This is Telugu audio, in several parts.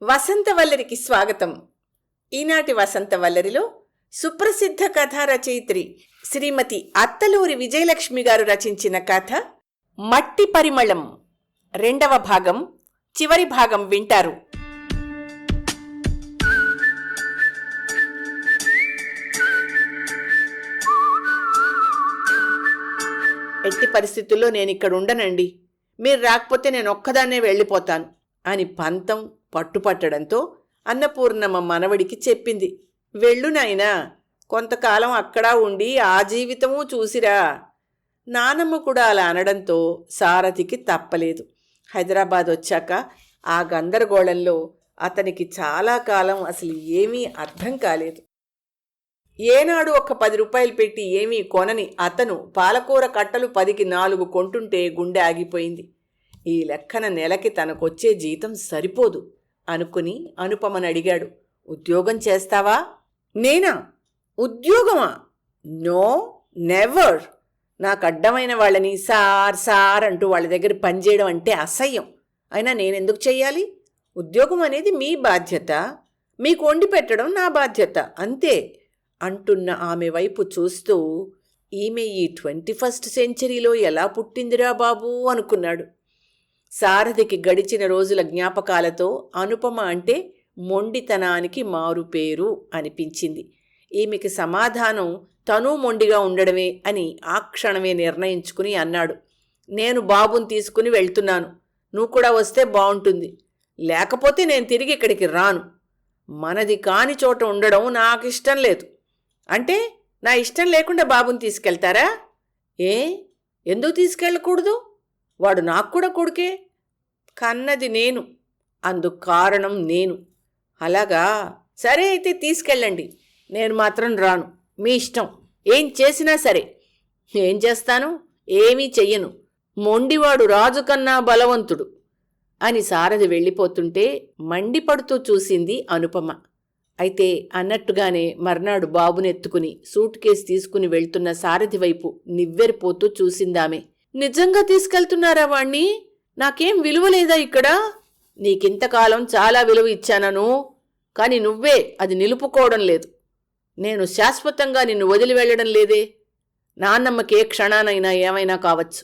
వసంతవల్లరికి స్వాగతం. ఈనాటి వసంతవల్లరిలో సుప్రసిద్ధ కథా రచయిత్రి శ్రీమతి అత్తలూరి విజయలక్ష్మి గారు రచించిన కథ మట్టి పరిమళం రెండవ భాగం, చివరి భాగం వింటారు. ఎట్టి పరిస్థితుల్లో నేను ఇక్కడ ఉండనండి, మీరు రాకపోతే నేను ఒక్కదాన్నే వెళ్ళిపోతాను అని పంతం పట్టుపట్టడంతో అన్నపూర్ణమ్మ మనవడికి చెప్పింది. వెళ్ళు నాయనా, కొంతకాలం అక్కడా ఉండి ఆ జీవితమూ చూసిరా. నానమ్మ కూడా అలా అనడంతో సారథికి తప్పలేదు. హైదరాబాద్ వచ్చాక ఆ గందరగోళంలో అతనికి చాలా కాలం అసలు ఏమీ అర్థం కాలేదు. ఏనాడు ఒక 10 రూపాయలు పెట్టి ఏమీ కొనని అతను పాలకూర కట్టలు 10కి 4 కొంటుంటే గుండె ఆగిపోయింది. ఈ లెక్కన నెలకి తనకొచ్చే జీతం సరిపోదు అనుకుని అనుపమని అడిగాడు, ఉద్యోగం చేస్తావా? నేనా? ఉద్యోగమా? No, never. నాకు అడ్డమైన వాళ్ళని సార్ సార్ అంటూ వాళ్ళ దగ్గర పనిచేయడం అంటే అసహ్యం. అయినా నేనెందుకు చెయ్యాలి? ఉద్యోగం అనేది మీ బాధ్యత, మీకు వండి పెట్టడం నా బాధ్యత, అంతే అంటున్న ఆమె వైపు చూస్తూ, ఈమె ఈ 21st సెంచరీలో ఎలా పుట్టిందిరా బాబూ అనుకున్నాడు. సారథికి గడిచిన రోజుల జ్ఞాపకాలతో అనుపమ అంటే మొండితనానికి మారుపేరు అనిపించింది. ఈమెకి సమాధానం తనూ మొండిగా ఉండడమే అని ఆ క్షణమే నిర్ణయించుకుని అన్నాడు, నేను బాబుని తీసుకుని వెళ్తున్నాను, నువ్వు కూడా వస్తే బాగుంటుంది, లేకపోతే నేను తిరిగి ఇక్కడికి రాను. మనది కాని చోట ఉండడం నాకు ఇష్టం లేదు. అంటే నా ఇష్టం లేకుండా బాబుని తీసుకెళ్తారా? ఎందుకు తీసుకెళ్ళకూడదు? వాడు నాకు కూడా కొడుకే, కన్నది నేను, అందుకు కారణం నేను. అలాగా, సరే అయితే తీసుకెళ్ళండి, నేను మాత్రం రాను, మీ ఇష్టం, ఏం చేసినా సరే. ఏం చేస్తాను? ఏమీ చెయ్యను, మొండివాడు రాజు కన్నా బలవంతుడు అని సారథి వెళ్ళిపోతుంటే మండిపడుతూ చూసింది అనుపమ. అయితే అన్నట్టుగానే మర్నాడు బాబునెత్తుకుని సూట్ కేసు తీసుకుని వెళ్తున్న సారథి వైపు నివ్వెరిపోతూ చూసిందామె. నిజంగా తీసుకెళ్తున్నారా వాణ్ణి? నాకేం విలువ లేదా ఇక్కడ? నీకింతకాలం చాలా విలువ ఇచ్చానను, కానీ నువ్వే అది నిలుపుకోవడం లేదు. నేను శాశ్వతంగా నిన్ను వదిలి వెళ్ళడం లేదే. నాన్నమ్మకి ఏ క్షణానైనా ఏమైనా కావచ్చు.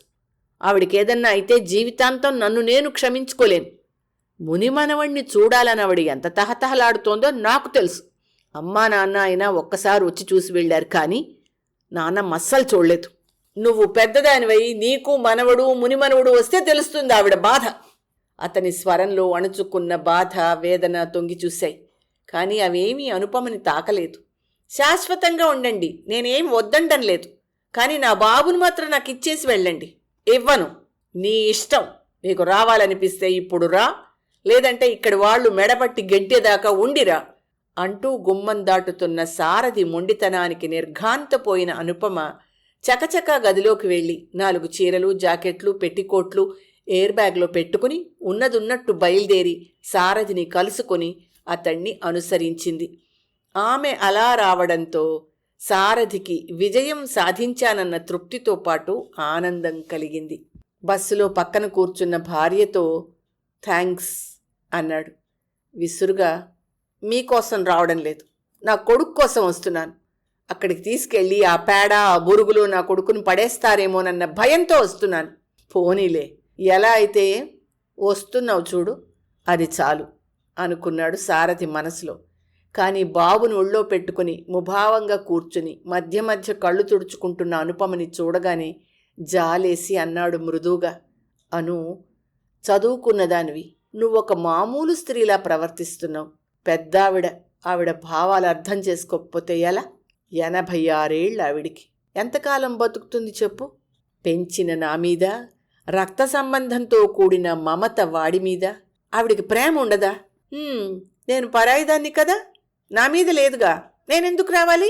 ఆవిడికేదన్నా అయితే జీవితాంతం నన్ను నేను క్షమించుకోలేను. మునిమనవణ్ణి చూడాలని ఆవిడ ఎంత తహతహలాడుతోందో నాకు తెలుసు. అమ్మా నాన్న అయినా ఒక్కసారి వచ్చి చూసి వెళ్ళారు, కానీ నాన్నమ్మ అస్సలు చూడలేదు. నువ్వు పెద్దదానివై నీకు మనవడు మునిమనవుడు వస్తే తెలుస్తుంది ఆవిడ బాధ. అతని స్వరంలో అణుచుకున్న బాధ, వేదన తొంగి చూశాయి, కానీ అవేమీ అనుపమని తాకలేదు. శాశ్వతంగా ఉండండి, నేనేం వద్దంటం లేదు, కానీ నా బాబును మాత్రం నాకు ఇచ్చేసి వెళ్ళండి. ఇవ్వను, నీ ఇష్టం. నీకు రావాలనిపిస్తే ఇప్పుడు రా, లేదంటే ఇక్కడి వాళ్ళు మెడపట్టి గెంటేదాకా ఉండిరా అంటూ గుమ్మం దాటుతున్న సారథి మొండితనానికి నిర్ఘాంతపోయిన అనుపమ చకచకా గదిలోకి వెళ్ళి 4 చీరలు, జాకెట్లు, పెట్టికోట్లు ఎయిర్ బ్యాగ్లో పెట్టుకుని ఉన్నదున్నట్టు బయలుదేరి సారథిని కలుసుకొని అతణ్ణి అనుసరించింది. ఆమె అలా రావడంతో సారథికి విజయం సాధించానన్న తృప్తితో పాటు ఆనందం కలిగింది. బస్సులో పక్కన కూర్చున్న భార్యతో థ్యాంక్స్ అన్నాడు విసురుగా. మీకోసం రావడం లేదు, నా కొడుకు కోసం వస్తున్నాను. అక్కడికి తీసుకెళ్ళి ఆ పేడ, ఆ బురుగులు నా కొడుకుని పడేస్తారేమోనన్న భయంతో వస్తున్నాను. పోనీలే, ఎలా అయితే వస్తున్నావు చూడు, అది చాలు అనుకున్నాడు సారథి మనసులో. కానీ బాబును ఒళ్ళో పెట్టుకుని ముభావంగా కూర్చుని మధ్య మధ్య కళ్ళు తుడుచుకుంటున్న అనుపమని చూడగానే జాలేసి అన్నాడు మృదువుగా, అను, చదువుకున్నదానివి, నువ్వొక మామూలు స్త్రీలా ప్రవర్తిస్తున్నావు. పెద్దావిడ, ఆవిడ భావాలు అర్థం చేసుకోకపోతే ఎలా? 86 ఏళ్ళు ఆవిడికి, ఎంతకాలం బతుకుతుంది చెప్పు? పెంచిన నా మీద, రక్త సంబంధంతో కూడిన మమత వాడి మీద ఆవిడికి ప్రేమ ఉండదా? నేను పరాయిదాన్ని కదా, నా మీద లేదుగా, నేనెందుకు రావాలి?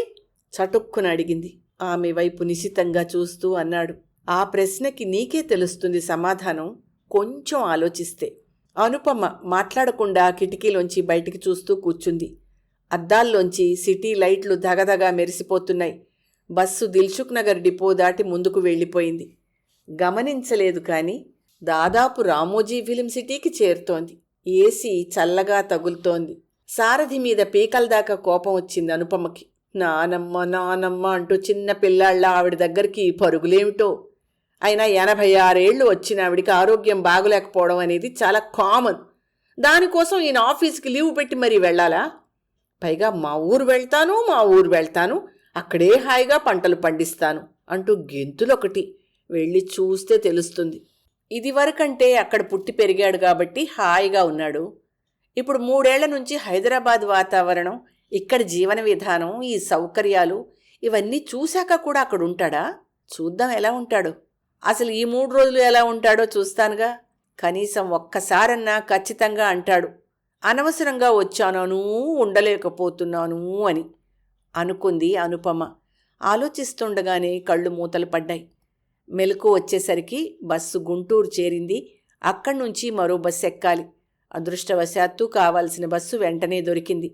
చటుక్కున అడిగింది. ఆమె వైపు నిశితంగా చూస్తూ అన్నాడు, ఆ ప్రశ్నకి నీకే తెలుస్తుంది సమాధానం, కొంచెం ఆలోచిస్తే. అనుపమ మాట్లాడకుండా కిటికీలోంచి బయటికి చూస్తూ కూర్చుంది. అద్దాల్లోంచి సిటీ లైట్లు దగదగా మెరిసిపోతున్నాయి. బస్సు దిల్సుఖ్ నగర్ డిపో దాటి ముందుకు వెళ్ళిపోయింది. గమనించలేదు, కానీ దాదాపు రామోజీ ఫిలిం సిటీకి చేరుతోంది. ఏసీ చల్లగా తగులుతోంది. సారథి మీద పీకలదాకా కోపం వచ్చింది అనుపమకి. నానమ్మ నానమ్మ అంటూ చిన్న పిల్లాళ్ళ ఆవిడ దగ్గరికి పరుగులేమిటో. అయినా 86 ఏళ్ళు వచ్చిన ఆవిడికి ఆరోగ్యం బాగలేకపోవడం అనేది చాలా కామన్. దానికోసం ఈయన ఆఫీస్కి లీవ్ పెట్టి మరీ వెళ్ళాలా? పైగా మా ఊరు వెళ్తాను, అక్కడే హాయిగా పంటలు పండిస్తాను అంటూ గెంతులొకటి. వెళ్ళి చూస్తే తెలుస్తుంది. ఇదివరకంటే అక్కడ పుట్టి పెరిగాడు కాబట్టి హాయిగా ఉన్నాడు. ఇప్పుడు 3 ఏళ్ల నుంచి హైదరాబాద్ వాతావరణం, ఇక్కడి జీవన విధానం, ఈ సౌకర్యాలు ఇవన్నీ చూశాక కూడా అక్కడ ఉంటాడా? చూద్దాం ఎలా ఉంటాడు. అసలు ఈ 3 రోజులు ఎలా ఉంటాడో చూస్తానుగా. కనీసం ఒక్కసారన్నా ఖచ్చితంగా అంటాడు, అనవసరంగా వచ్చాను, ఉండలేకపోతున్నాను అని అనుకుంది అనుపమ. ఆలోచిస్తుండగానే కళ్ళు మూతలు పడ్డాయి. మెలకు వచ్చేసరికి బస్సు గుంటూరు చేరింది. అక్కడి నుంచి మరో బస్సు ఎక్కాలి. అదృష్టవశాత్తు కావాల్సిన బస్సు వెంటనే దొరికింది.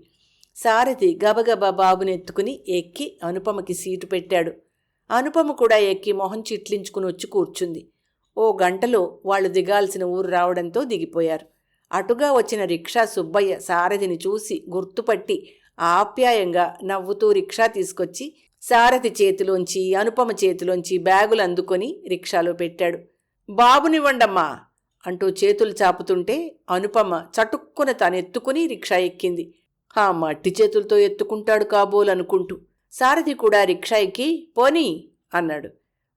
సారథి గబగబా బాబుని ఎత్తుకుని ఎక్కి అనుపమకి సీటు పెట్టాడు. అనుపమ కూడా ఎక్కి మొహం చిట్లించుకుని వచ్చి కూర్చుంది. ఓ గంటలో వాళ్ళు దిగాల్సిన ఊరు రావడంతో దిగిపోయారు. అటుగా వచ్చిన రిక్షా సుబ్బయ్య సారథిని చూసి గుర్తుపట్టి ఆప్యాయంగా నవ్వుతూ రిక్షా తీసుకొచ్చి సారథి చేతిలోంచి అనుపమ చేతిలోంచి బ్యాగులు అందుకొని రిక్షాలో పెట్టాడు. బాబునివ్వండమ్మా అంటూ చేతులు చాపుతుంటే అనుపమ చటుక్కున తానెత్తుకుని రిక్షా ఎక్కింది. ఆ మట్టి చేతులతో ఎత్తుకుంటాడు కాబోలనుకుంటూ. సారథి కూడా రిక్షా ఎక్కి పోనీ అన్నాడు.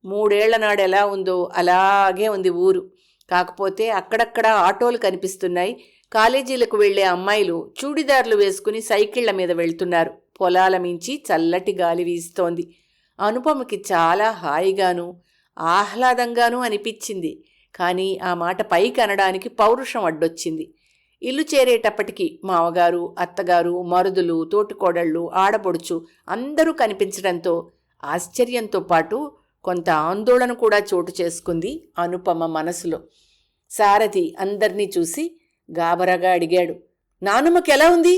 3 ఏళ్ల నాడు ఎలా ఉందో అలాగే ఉంది ఊరు. కాకపోతే అక్కడక్కడ ఆటోలు కనిపిస్తున్నాయి. కాలేజీలకు వెళ్లే అమ్మాయిలు చూడిదార్లు వేసుకుని సైకిళ్ల మీద వెళ్తున్నారు. పొలాల మించి చల్లటి గాలి వీస్తోంది. అనుపమకి చాలా హాయిగాను ఆహ్లాదంగానూ అనిపించింది. కానీ ఆ మాట పైకి అనడానికి పౌరుషం అడ్డొచ్చింది. ఇల్లు చేరేటప్పటికి మామగారు, అత్తగారు, మరుదులు, తోటికోడళ్ళు, ఆడపడుచు అందరూ కనిపించడంతో ఆశ్చర్యంతో పాటు కొంత ఆందోళన కూడా చోటు చేసుకుంది అనుపమ మనసులో. సారథి అందర్నీ చూసి గాబరాగా అడిగాడు, నానమ్మకి ఎలా ఉంది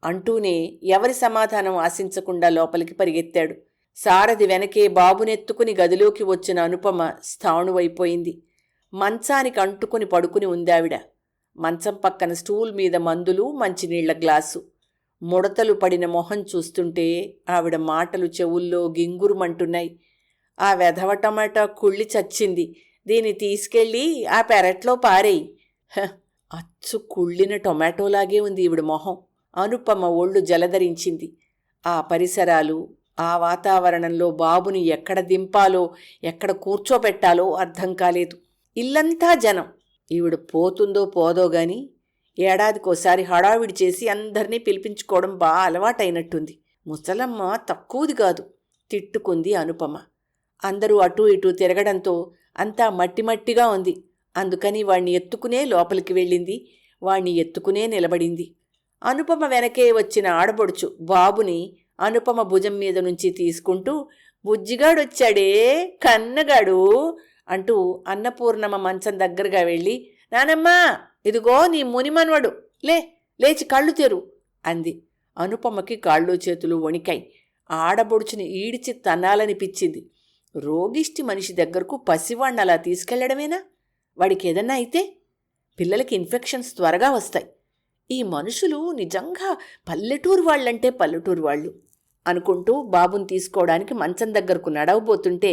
అంటూనే ఎవరి సమాధానం ఆశించకుండా లోపలికి పరిగెత్తాడు. సారథి వెనకే బాబునెత్తుకుని గదిలోకి వచ్చిన అనుపమ స్థాణువైపోయింది. మంచానికి అంటుకుని పడుకుని ఉందావిడ. మంచం పక్కన స్టూల్ మీద మందులు, మంచినీళ్ల గ్లాసు. ముడతలు పడిన మొహం చూస్తుంటే ఆవిడ మాటలు చెవుల్లో గింగురుమంటున్నాయి. ఆ వెధవ టమాటా కుళ్ళి చచ్చింది, దీన్ని తీసుకెళ్ళి ఆ పెరట్లో పారేయి. అచ్చు కుళ్ళిన టొమాటోలాగే ఉంది ఈవిడ మొహం. అనుపమ ఒళ్ళు జలధరించింది. ఆ పరిసరాలు, ఆ వాతావరణంలో బాబుని ఎక్కడ దింపాలో, ఎక్కడ కూర్చోబెట్టాలో అర్థం కాలేదు. ఇల్లంతా జనం. ఈవిడ పోతుందో పోదో గాని ఏడాదికోసారి హడావిడి చేసి అందరినీ పిలిపించుకోవడం బాగా అలవాటైనట్టుంది. ముసలమ్మ తక్కువది కాదు తిట్టుకుంది అనుపమ. అందరూ అటూ ఇటూ తిరగడంతో అంతా మట్టిమట్టిగా ఉంది. అందుకని వాణ్ణి ఎత్తుకునే లోపలికి వెళ్ళింది. వాణ్ణి ఎత్తుకునే నిలబడింది. అనుపమ వెనకే వచ్చిన ఆడబొడుచు బాబుని అనుపమ భుజం మీద నుంచి తీసుకుంటూ బుజ్జిగాడొచ్చాడే కన్నగాడు అంటూ అన్నపూర్ణమ్మ మంచం దగ్గరగా వెళ్ళి, నానమ్మా ఇదిగో నీ మునిమన్వడు, లేచి కళ్ళు తెరు అంది. అనుపమకి కాళ్ళు చేతులు వణికాయి. ఆడబొడుచుని ఈడిచి తన్నాలనిపించింది. రోగిష్టి మనిషి దగ్గరకు పసివాణ్ణి అలా తీసుకెళ్లడమేనా? వాడికి ఏదన్నా అయితే పిల్లలకి ఇన్ఫెక్షన్స్ త్వరగా వస్తాయి. ఈ మనుషులు నిజంగా పల్లెటూరు వాళ్ళంటే పల్లెటూరు వాళ్ళు అనుకుంటూ బాబుని తీసుకోవడానికి మంచం దగ్గరకు నడవబోతుంటే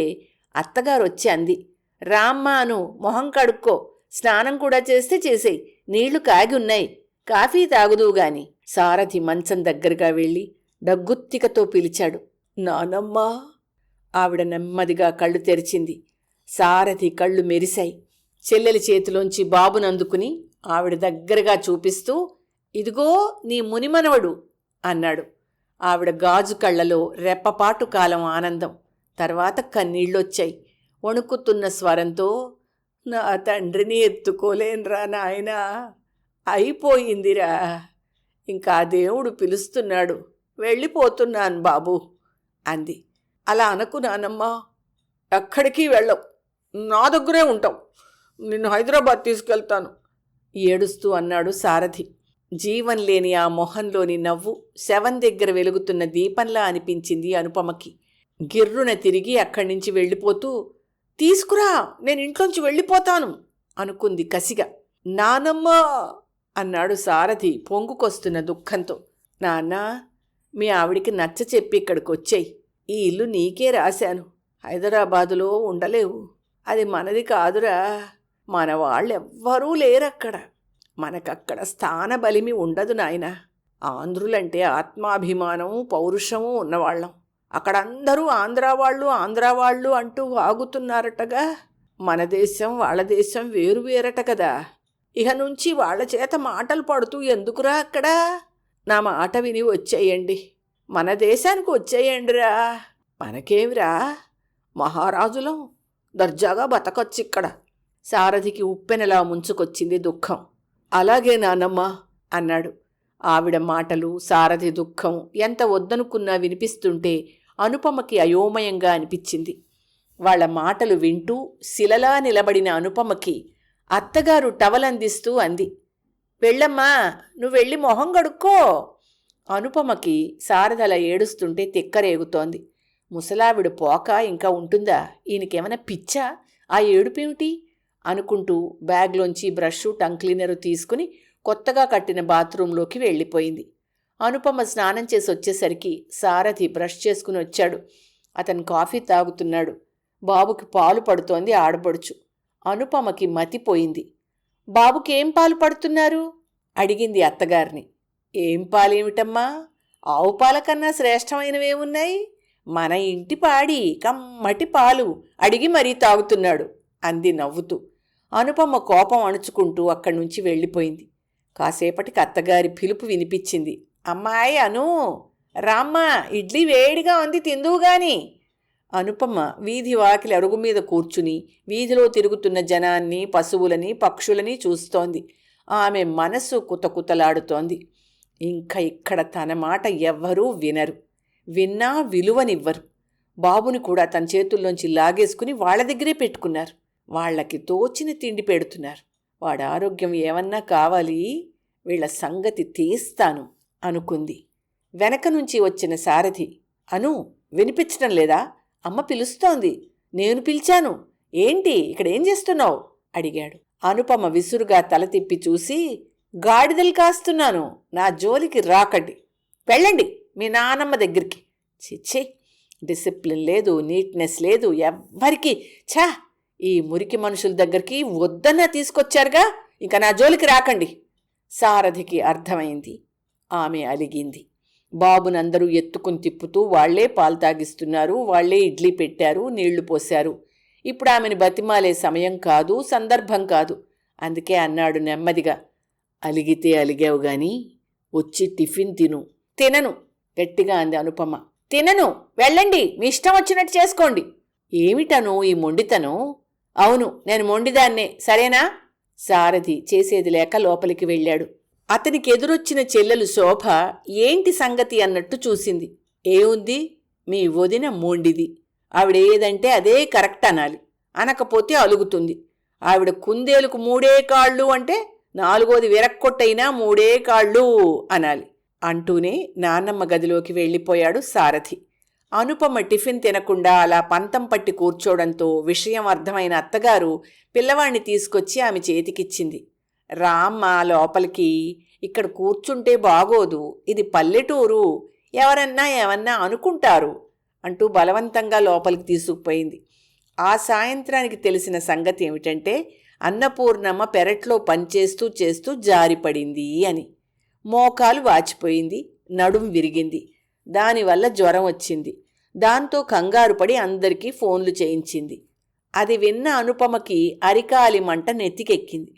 అత్తగారు వచ్చి అంది, రామ్మా అను, మొహం కడుక్కో, స్నానం కూడా చేస్తే చేసేయి, నీళ్లు కాగి ఉన్నాయి, కాఫీ తాగుదువుగాని. సారథి మంచం దగ్గరగా వెళ్ళి డగ్గుత్తికతో పిలిచాడు, నానమ్మా. ఆవిడ నెమ్మదిగా కళ్ళు తెరిచింది. సారథి కళ్ళు మెరిశాయి. చెల్లెలి చేతిలోంచి బాబునందుకుని ఆవిడ దగ్గరగా చూపిస్తూ, ఇదిగో నీ మునిమనవడు అన్నాడు. ఆవిడ గాజు కళ్లలో రెప్పపాటు కాలం ఆనందం, తర్వాత కన్నీళ్ళొచ్చాయి. వణుకుతున్న స్వరంతో, నా తండ్రిని ఎత్తుకోలేనురా నాయనా, అయిపోయిందిరా, ఇంకా దేవుడు పిలుస్తున్నాడు, వెళ్ళిపోతున్నాను బాబు అంది. అలా అనకు నానమ్మా, ఎక్కడికి వెళ్ళవు, నా దగ్గరే ఉంటావు, నిన్ను హైదరాబాద్ తీసుకెళ్తాను ఏడుస్తూ అన్నాడు సారథి. జీవం లేని ఆ మొహంలోని నవ్వు శవం దగ్గర వెలుగుతున్న దీపంలా అనిపించింది అనుపమకి. గిర్రున తిరిగి అక్కడి నుంచి వెళ్ళిపోతూ, తీసుకురా, నేను ఇంట్లోంచి వెళ్ళిపోతాను అనుకుంది కసిగా. నానమ్మా అన్నాడు సారథి పొంగుకొస్తున్న దుఃఖంతో. నాన్నా, మీ ఆవిడికి నచ్చ చెప్పి ఇక్కడికి వచ్చేయి. ఈ ఇల్లు నీకే రాశాను. హైదరాబాదులో ఉండలేవు. అది మనది కాదురా. మన వాళ్ళెవ్వరూ లేరక్కడ. మనకక్కడ స్థానబలిమి ఉండదు నాయనా. ఆంధ్రులంటే ఆత్మాభిమానం, పౌరుషము ఉన్నవాళ్ళం. అక్కడందరూ ఆంధ్రావాళ్ళు అంటూ వాగుతున్నారటగా. మన దేశం వాళ్ళ దేశం వేరువేరట కదా. ఇహ నుంచి వాళ్ళ చేత మాటలు పడుతూ ఎందుకురా అక్కడ? నా మాట విని వచ్చేయండి. మన దేశానికి వచ్చేయండిరా. మనకేమిరా, మహారాజులం, దర్జాగా బతకొచ్చిక్కడ. సారథికి ఉప్పెనలా ముంచుకొచ్చింది దుఃఖం. అలాగే నానమ్మ అన్నాడు. ఆవిడ మాటలు, సారథి దుఃఖం ఎంత వద్దనుకున్నా వినిపిస్తుంటే అనుపమకి అయోమయంగా అనిపించింది. వాళ్ల మాటలు వింటూ శిలలా నిలబడిన అనుపమకి అత్తగారు టవలందిస్తూ అంది, వెళ్ళమ్మా, నువ్వు వెళ్ళి మొహం కడుక్కో. అనుపమకి సారథల ఏడుస్తుంటే తిక్కరేగుతోంది. ముసలావిడ పోక ఇంకా ఉంటుందా? ఈయనకేమైనా పిచ్చా? ఆ ఏడుపేమిటి అనుకుంటూ బ్యాగ్లోంచి బ్రష్, టంగ్ క్లీనరు తీసుకుని కొత్తగా కట్టిన బాత్రూంలోకి వెళ్ళిపోయింది. అనుపమ స్నానం చేసి వచ్చేసరికి సారథి బ్రష్ చేసుకుని వచ్చాడు. అతను కాఫీ తాగుతున్నాడు. బాబుకి పాలు పడుతోంది ఆడపడుచు. అనుపమకి మతిపోయింది. బాబుకి ఏం పాలు పడుతున్నారు అడిగింది అత్తగారిని. ఏం పాలేమిటమ్మా, ఆవు పాల కన్నా శ్రేష్టమైనవేమున్నాయి? మన ఇంటి పాడి కమ్మటి పాలు అడిగి మరీ తాగుతున్నాడు అంది నవ్వుతూ. అనుపమ కోపం అణుచుకుంటూ అక్కడి నుంచి వెళ్ళిపోయింది. కాసేపటికి అత్తగారి పిలుపు వినిపించింది. అమ్మాయి అను, రామ్మా, ఇడ్లీ వేడిగా ఉంది, తిందువుగాని. అనుపమ వీధి వాకిలి అరుగు మీద కూర్చుని వీధిలో తిరుగుతున్న జనాన్ని, పశువులని, పక్షులని చూస్తోంది. ఆమె మనసు కుతకుతలాడుతోంది. ఇంకా ఇక్కడ తన మాట ఎవ్వరూ వినరు, విన్నా విలువనివ్వరు. బాబుని కూడా తన చేతుల్లోంచి లాగేసుకుని వాళ్ల దగ్గరే పెట్టుకున్నారు. వాళ్లకి తోచిన తిండి పెడుతున్నారు. వాడి ఆరోగ్యం ఏమన్నా కావాలి, వీళ్ల సంగతి తీస్తాను అనుకుంది. వెనక నుంచి వచ్చిన సారథి, అను, వినిపించటం లేదా? అమ్మ పిలుస్తోంది. నేను పిలిచాను. ఏంటి ఇక్కడేం చేస్తున్నావు అడిగాడు. అనుపమ విసురుగా తల తిప్పి చూసి, గాడిదలు కాస్తున్నాను, నా జోలికి రాకండి, వెళ్ళండి మీ నానమ్మ దగ్గరికి. చిచ్చి, డిసిప్లిన్ లేదు, నీట్నెస్ లేదు ఎవ్వరికి. ఛా, ఈ మురికి మనుషుల దగ్గరికి వద్దన్నా తీసుకొచ్చారుగా, ఇంకా నా జోలికి రాకండి. సారథికి అర్థమైంది. ఆమె అలిగింది. బాబునందరూ ఎత్తుకుని తిప్పుతూ వాళ్లే పాలు తాగిస్తున్నారు, వాళ్లే ఇడ్లీ పెట్టారు, నీళ్లు పోశారు. ఇప్పుడు ఆమెను బతిమాలే సమయం కాదు, సందర్భం కాదు. అందుకే అన్నాడు నెమ్మదిగా, అలిగితే అలిగావు గాని వచ్చి టిఫిన్ తిను. తినను గట్టిగా అంది అనుపమ. తినను, వెళ్ళండి, మీ ఇష్టం వచ్చినట్టు చేసుకోండి. ఏమిటను ఈ మొండితనం? అవును, నేను మొండిదాన్నే, సరేనా? సారథి చేసేది లేక లోపలికి వెళ్ళాడు. అతనికి ఎదురొచ్చిన చెల్లెలు శోభ ఏంటి సంగతి అన్నట్టు చూసింది. ఏముంది, మీ వదిన మొండిది. ఆవిడ ఏదంటే అదే కరెక్ట్ అనాలి, అనకపోతే అలుగుతుంది. ఆవిడ కుందేలుకు 3 కాళ్ళు అంటే 4వది విరక్కొట్టైనా 3 కాళ్ళు అనాలి అంటూనే నాన్నమ్మ గదిలోకి వెళ్ళిపోయాడు సారథి. అనుపమ టిఫిన్ తినకుండా అలా పంతం పట్టి కూర్చోవడంతో విషయం అర్థమైన అత్తగారు పిల్లవాణ్ణి తీసుకొచ్చి ఆమె చేతికిచ్చింది. రామ్మ లోపలికి, ఇక్కడ కూర్చుంటే బాగోదు, ఇది పల్లెటూరు, ఎవరన్నా ఏమన్నా అనుకుంటారు అంటూ బలవంతంగా లోపలికి తీసుకుపోయింది. ఆ సాయంత్రానికి తెలిసిన సంగతి ఏమిటంటే అన్నపూర్ణమ్మ పెరట్లో పనిచేస్తూ చేస్తూ జారిపడింది అని. మోకాలు వాచిపోయింది, నడుం విరిగింది. దానివల్ల జ్వరం వచ్చింది. దాంతో కంగారు పడి అందరికీ ఫోన్లు చేయించింది. అది విన్న అనుపమకి అరికాలి మంట నెత్తికెక్కింది.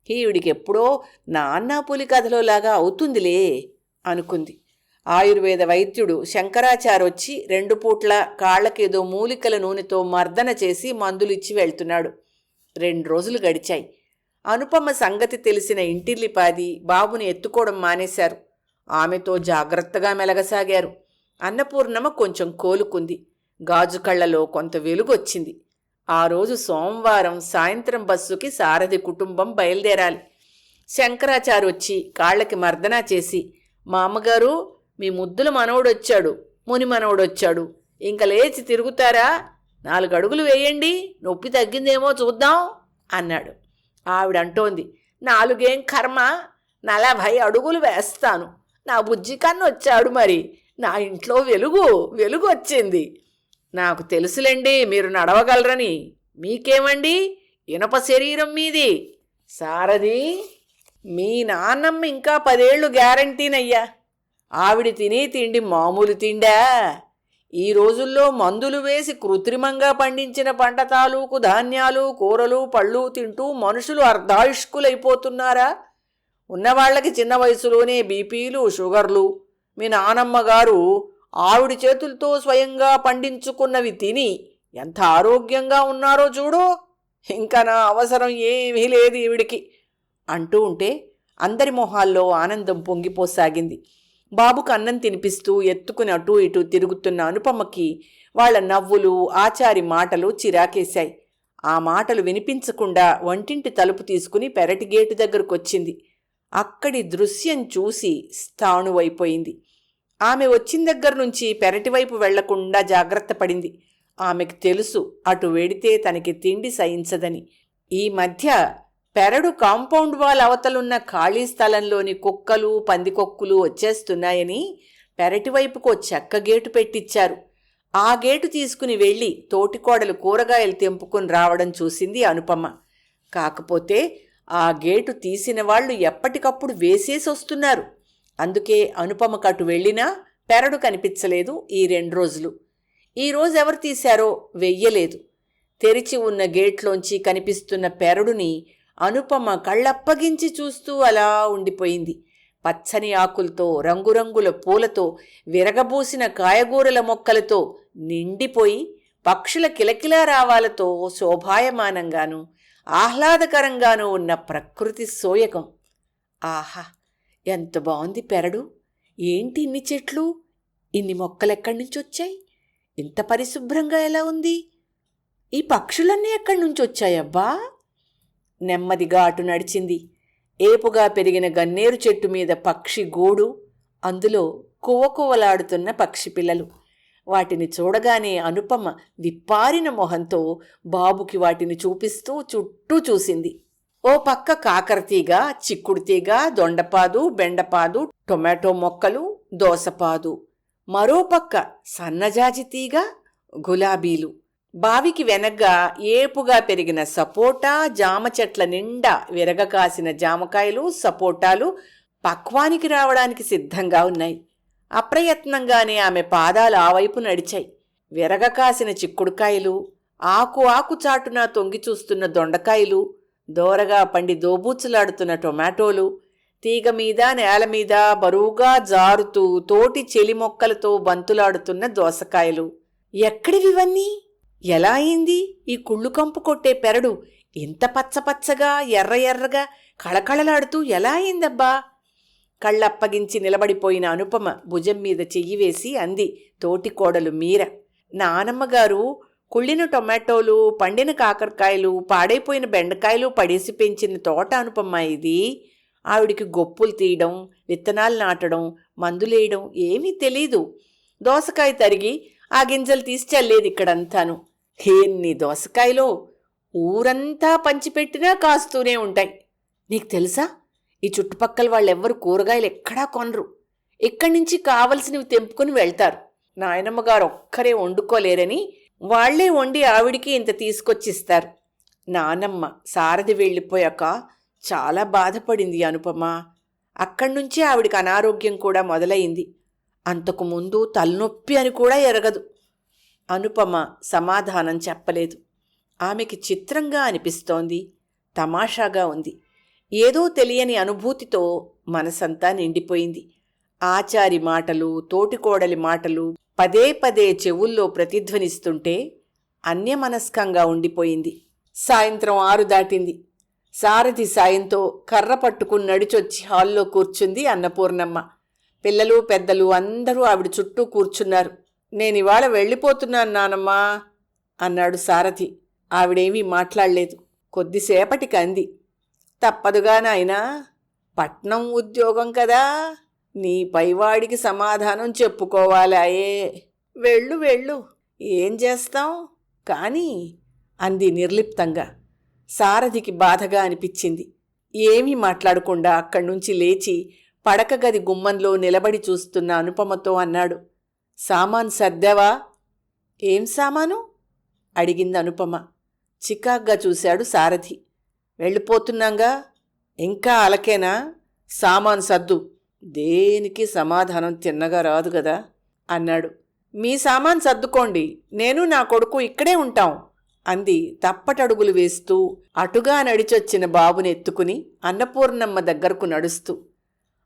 ఈవిడికెప్పుడో నాన్నా పులి కథలోలాగా అవుతుందిలే అనుకుంది. ఆయుర్వేద వైద్యుడు శంకరాచారొచ్చి 2 పూట్ల కాళ్లకేదో మూలికల నూనెతో మర్దన చేసి మందులిచ్చి వెళ్తున్నాడు. 2 రోజులు గడిచాయి. అనుపమ సంగతి తెలిసిన ఇంటిల్లిపాది బాబుని ఎత్తుకోవడం మానేశారు. ఆమెతో జాగ్రత్తగా మెలగసాగారు. అన్నపూర్ణమ్మ కొంచెం కోలుకుంది. గాజు కళ్లలో కొంత వెలుగొచ్చింది. ఆ రోజు సోమవారం సాయంత్రం బస్సుకి సారథి కుటుంబం బయలుదేరాలి. శంకరాచారు వచ్చి కాళ్లకి మర్దనా చేసి, మా అమ్మగారు, మీ ముద్దుల మనవడొచ్చాడు, ముని మనవడొచ్చాడు, ఇంక లేచి తిరుగుతారా, 4 అడుగులు వేయండి, నొప్పి తగ్గిందేమో చూద్దాం అన్నాడు. ఆవిడంటోంది, 4 కర్మ, 40 అడుగులు వేస్తాను. నా బుజ్జి కన్ను వచ్చాడు మరి. నా ఇంట్లో వెలుగు వచ్చింది. నాకు తెలుసులేండి మీరు నడవగలరని. మీకేమండి, ఇనప శరీరం మీది. సారథి, మీ నాన్నమ్మ ఇంకా 10 ఏళ్ళు గ్యారంటీనయ్యా. ఆవిడ తినే తిండి మామూలు తిండా? ఈ రోజుల్లో మందులు వేసి కృత్రిమంగా పండించిన పంట తాలూకు ధాన్యాలు, కూరలు, పళ్ళు తింటూ మనుషులు అర్ధాయుష్కులైపోతున్నారా? ఉన్నవాళ్లకి చిన్న వయసులోనే బీపీలు, షుగర్లు. మీ నానమ్మగారు ఆవిడ చేతులతో స్వయంగా పండించుకున్నవి తిని ఎంత ఆరోగ్యంగా ఉన్నారో చూడు. ఇంకా నా అవసరం ఏమీ లేదు ఈవిడికి అంటూ ఉంటే అందరి మొహాల్లో ఆనందం పొంగిపోసాగింది. బాబుకు అన్నం తినిపిస్తూ ఎత్తుకుని అటూ ఇటూ తిరుగుతున్న అనుపమకి వాళ్ల నవ్వులు, ఆచారి మాటలు చిరాకేశాయి. ఆ మాటలు వినిపించకుండా వంటింటి తలుపు తీసుకుని పెరటి గేటు దగ్గరకొచ్చింది. అక్కడి దృశ్యం చూసి స్థాణువైపోయింది. ఆమె వచ్చిన దగ్గర నుంచి పెరటివైపు వెళ్లకుండా జాగ్రత్త పడింది. ఆమెకు తెలుసు అటు వెడితే తనకి తిండి సహించదని. ఈ మధ్య పెరడు కాంపౌండ్ వాల్ అవతలున్న ఖాళీ స్థలంలోని కుక్కలు, పందికొక్కులు వచ్చేస్తున్నాయని పెరటివైపుకో చెక్క గేటు పెట్టించారు. ఆ గేటు తీసుకుని వెళ్ళి తోటికోడలు కూరగాయలు తెంపుకుని రావడం చూసింది అనుపమ. కాకపోతే ఆ గేటు తీసిన వాళ్ళు ఎప్పటికప్పుడు వేసేసి వస్తున్నారు. అందుకే అనుపమకు అటు వెళ్ళినా పెరడు కనిపించలేదు ఈ 2 రోజులు. ఈ రోజు ఎవరు తీశారో వెయ్యలేదు. తెరిచి ఉన్న గేట్లోంచి కనిపిస్తున్న పెరడుని అనుపమ కళ్ళప్పగించి చూస్తూ అలా ఉండిపోయింది. పచ్చని ఆకులతో, రంగురంగుల పూలతో, విరగబూసిన కాయగూరల మొక్కలతో నిండిపోయి పక్షుల కిలకిలా రావాలతో శోభాయమానంగాను ఆహ్లాదకరంగానూ ఉన్న ప్రకృతి సోయగం. ఆహా, ఎంత బాగుంది పెరడు! ఏంటి ఇన్ని చెట్లు, ఇన్ని మొక్కలెక్కడి నుంచి వచ్చాయి? ఇంత పరిశుభ్రంగా ఎలా ఉంది? ఈ పక్షులన్నీ ఎక్కడి నుంచి వచ్చాయబ్బా? నెమ్మదిగా అటు నడిచింది. ఏపుగా పెరిగిన గన్నేరు చెట్టు మీద పక్షి గూడు, అందులో కువ్వకువ్వలాడుతున్న పక్షి పిల్లలు. వాటిని చూడగానే అనుపమ విప్పారిన మొహంతో బాబుకి వాటిని చూపిస్తూ చుట్టూ చూసింది. ఓ పక్క కాకరతీగ, చిక్కుడుతీగ, దొండపాదు, బెండపాదు, టొమాటో మొక్కలు, దోసపాదు. మరో పక్క సన్నజాజి తీగ, గులాబీలు. బావికి వెనగ్గా ఏపుగా పెరిగిన సపోటా, జామ చెట్ల నిండా విరగకాసిన జామకాయలు, సపోటాలు పక్వానికి రావడానికి సిద్ధంగా ఉన్నాయి. అప్రయత్నంగానే ఆమె పాదాలు ఆ వైపు నడిచాయి. విరగకాసిన చిక్కుడుకాయలు, ఆకు చాటున తొంగి చూస్తున్న దొండకాయలు, దోరగా పండి దోబూచులాడుతున్న టొమాటోలు, తీగ మీద, నేల మీద బరువుగా జారుతూ తోటి చెలి మొక్కలతో బంతులాడుతున్న దోసకాయలు. ఎక్కడివివన్నీ? ఎలా అయింది ఈ కుళ్ళు కంపు కొట్టే పెరడు ఇంత పచ్చపచ్చగా, ఎర్రగా కళకళలాడుతూ ఎలా అయిందబ్బా? కళ్ళప్పగించి నిలబడిపోయిన అనుపమ భుజం మీద చెయ్యి వేసి అంది తోటి కోడలు మీర. నానమ్మగారు కుళ్ళిన టొమాటోలు, పండిన కాకరకాయలు, పాడైపోయిన బెండకాయలు పడేసి పెంచిన తోట అనుపమ ఇది. ఆవిడికి గొప్పులు తీయడం, విత్తనాలు నాటడం, మందులేయడం ఏమీ తెలీదు. దోసకాయ తరిగి ఆ గింజలు తీసి చల్లేది ఇక్కడంతాను. ఎన్ని దోసకాయలో! ఊరంతా పంచిపెట్టినా కాస్తూనే ఉంటాయి. నీకు తెలుసా, ఈ చుట్టుపక్కల వాళ్ళెవ్వరు కూరగాయలు ఎక్కడా కొనరు. ఇక్కడి నుంచి కావలసినవి తెంపుకుని వెళ్తారు. నాయనమ్మగారు ఒక్కరే వండుకోలేరని వాళ్లే వండి ఆవిడికి ఇంత తీసుకొచ్చిస్తారు. నానమ్మ సారథి వెళ్ళిపోయాక చాలా బాధపడింది అనుపమ. అక్కడ్నుంచి ఆవిడికి అనారోగ్యం కూడా మొదలైంది. అంతకుముందు తలనొప్పి అని కూడా ఎరగదు. అనుపమ సమాధానం చెప్పలేదు. ఆమెకి చిత్రంగా అనిపిస్తోంది, తమాషాగా ఉంది. ఏదో తెలియని అనుభూతితో మనసంతా నిండిపోయింది. ఆచారి మాటలు, తోటికోడలి మాటలు పదే చెవుల్లో ప్రతిధ్వనిస్తుంటే అన్యమనస్కంగా ఉండిపోయింది. సాయంత్రం 6 దాటింది. సారథి సాయంతో కర్ర పట్టుకుని నడిచొచ్చి హాల్లో కూర్చుంది అన్నపూర్ణమ్మ. పిల్లలు, పెద్దలు అందరూ ఆవిడ చుట్టూ కూర్చున్నారు. నేనివాళ వెళ్ళిపోతున్నాను నానమ్మా అన్నాడు సారథి. ఆవిడేమీ మాట్లాడలేదు. కొద్దిసేపటికి అంది, తప్పదుగా నాయనా, పట్నం ఉద్యోగం కదా, నీ పైవాడికి సమాధానం చెప్పుకోవాలాయే. వెళ్ళు, ఏం చేస్తాం కానీ అంది నిర్లిప్తంగా. సారథికి బాధగా అనిపించింది. ఏమీ మాట్లాడకుండా అక్కడ్నుంచి లేచి పడక గది గుమ్మంలో నిలబడి చూస్తున్న అనుపమతో అన్నాడు, సామాన్ సర్దావా? ఏం సామాను? అడిగింది అనుపమ. చికాగ్గా చూశాడు సారథి. వెళ్ళిపోతున్నాంగా, ఇంకా అలకేనా? సామాను సర్దు. దేనికి సమాధానం తిన్నగా రాదు గదా అన్నాడు. మీ సామాన్ సర్దుకోండి, నేను నా కొడుకు ఇక్కడే ఉంటాం అంది తప్పటడుగులు వేస్తూ అటుగా నడిచొచ్చిన బాబుని ఎత్తుకుని అన్నపూర్ణమ్మ దగ్గరకు నడుస్తూ.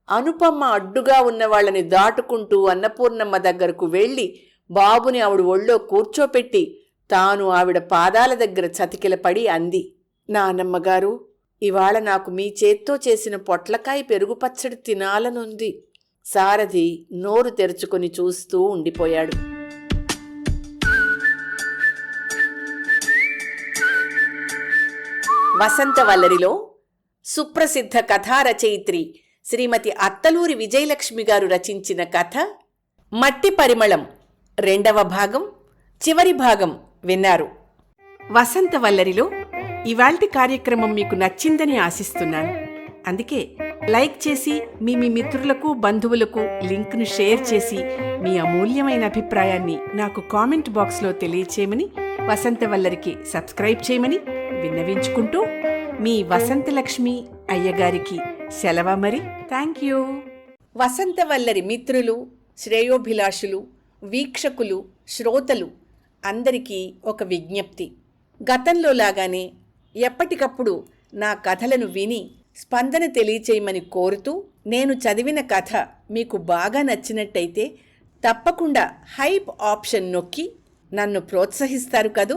అనుపమ్మ అడ్డుగా ఉన్న వాళ్ళని దాటుకుంటూ అన్నపూర్ణమ్మ దగ్గరకు వెళ్ళి బాబుని ఆవిడ ఒళ్ళో కూర్చోపెట్టి తాను ఆవిడ పాదాల దగ్గర చతికిలపడి అంది, నానమ్మగారు, ఇవాళ నాకు మీ చేత్తో చేసిన పొట్లకాయ పెరుగు పచ్చడి తినాలనుంది. సారథి నోరు తెరుచుకుని చూస్తూ ఉండిపోయాడు. వసంతవల్లరిలో సుప్రసిద్ధ కథారచయిత్రి శ్రీమతి అత్తలూరి విజయలక్ష్మి గారు రచించిన కథ మట్టి పరిమళం 2వ భాగం, చివరి భాగం విన్నారు. వసంతవల్లరిలో ఇవాల్టి కార్యక్రమం మీకు నచ్చిందని ఆశిస్తున్నాను. అందుకే లైక్ చేసి మీ మిత్రులకు బంధువులకు లింక్ను షేర్ చేసి మీ అమూల్యమైన అభిప్రాయాన్ని నాకు కామెంట్ బాక్స్లో తెలియచేయమని, వసంతవల్లరికి సబ్స్క్రైబ్ చేయమని విన్నవించుకుంటూ మీ వసంతలక్ష్మి అయ్యగారికి సెలవు మరి. Thank you. వసంతవల్లరి మిత్రులు, శ్రేయోభిలాషులు, వీక్షకులు, శ్రోతలు అందరికీ ఒక విజ్ఞప్తి. గతంలో లాగానే ఎప్పటికప్పుడు నా కథలను విని స్పందన తెలియచేయమని కోరుతూ, నేను చదివిన కథ మీకు బాగా నచ్చినట్టయితే తప్పకుండా హైప్ ఆప్షన్ నొక్కి నన్ను ప్రోత్సహిస్తారు కదూ.